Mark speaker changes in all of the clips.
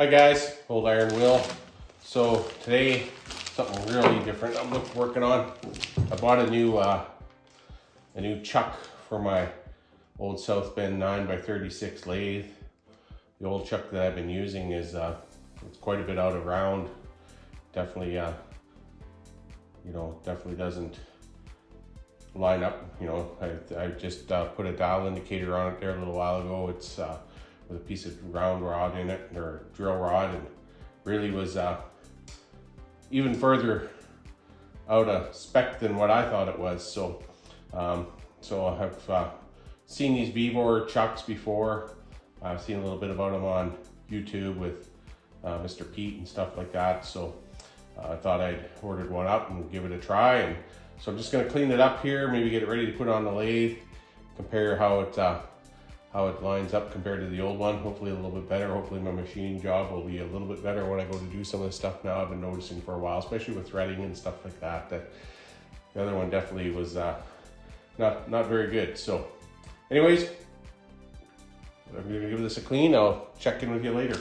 Speaker 1: Hi guys, Old Iron Will. So today, something really different I'm working on. I bought a new chuck for my Old Southbend 9x36 lathe. The old chuck that I've been using is it's quite a bit out of round. Definitely, definitely doesn't line up. I just put a dial indicator on it there a little while ago. It's with a piece of round rod in it, or drill rod, and really was even further out of spec than what I thought it was. So I have seen these Vevor Chucks before. I've seen a little bit about them on YouTube with Mr. Pete and stuff like that. So I thought I'd ordered one up and give it a try. And so I'm just gonna clean it up here, maybe get it ready to put on the lathe, compare how it lines up compared to the old one. Hopefully a little bit better. Hopefully my machining job will be a little bit better when I go to do some of the stuff now I've been noticing for a while, especially with threading and stuff like that. That the other one definitely was not very good. So anyways, I'm gonna give this a clean. I'll check in with you later.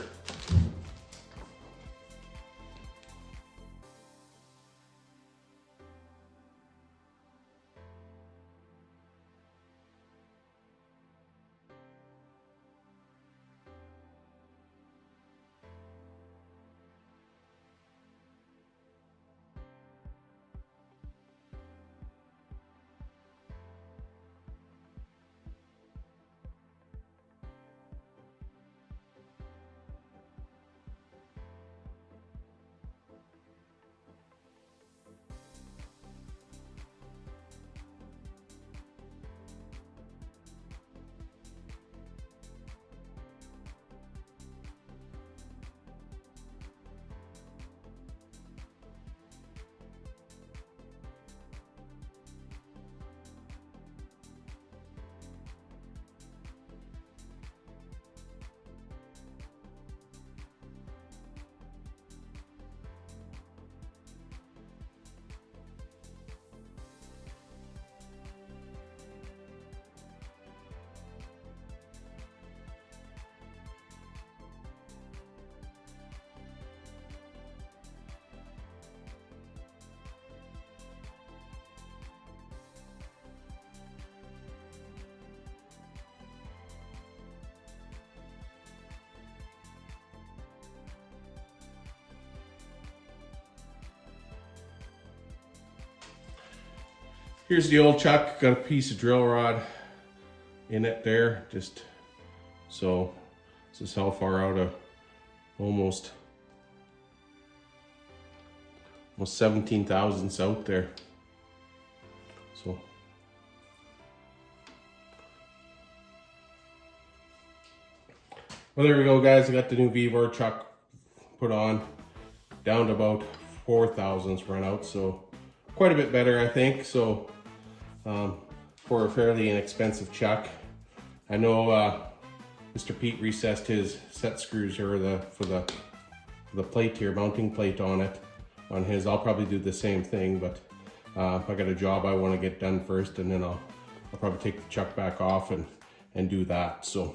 Speaker 1: Here's the old chuck, got a piece of drill rod in it there, just so this is how far out of almost 17 thousandths out there. So well, there we go guys, I got the new Vevor Chuck put on, down to about 4 thousandths run out, so quite a bit better I think. So for a fairly inexpensive chuck. I know Mr. Pete recessed his set screws here for the plate here, mounting plate on it, on his. I'll probably do the same thing, but I got a job I want to get done first, and then I'll probably take the chuck back off and do that. So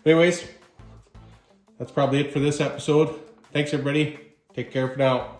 Speaker 1: anyways, that's probably it for this episode. Thanks everybody. Take care for now.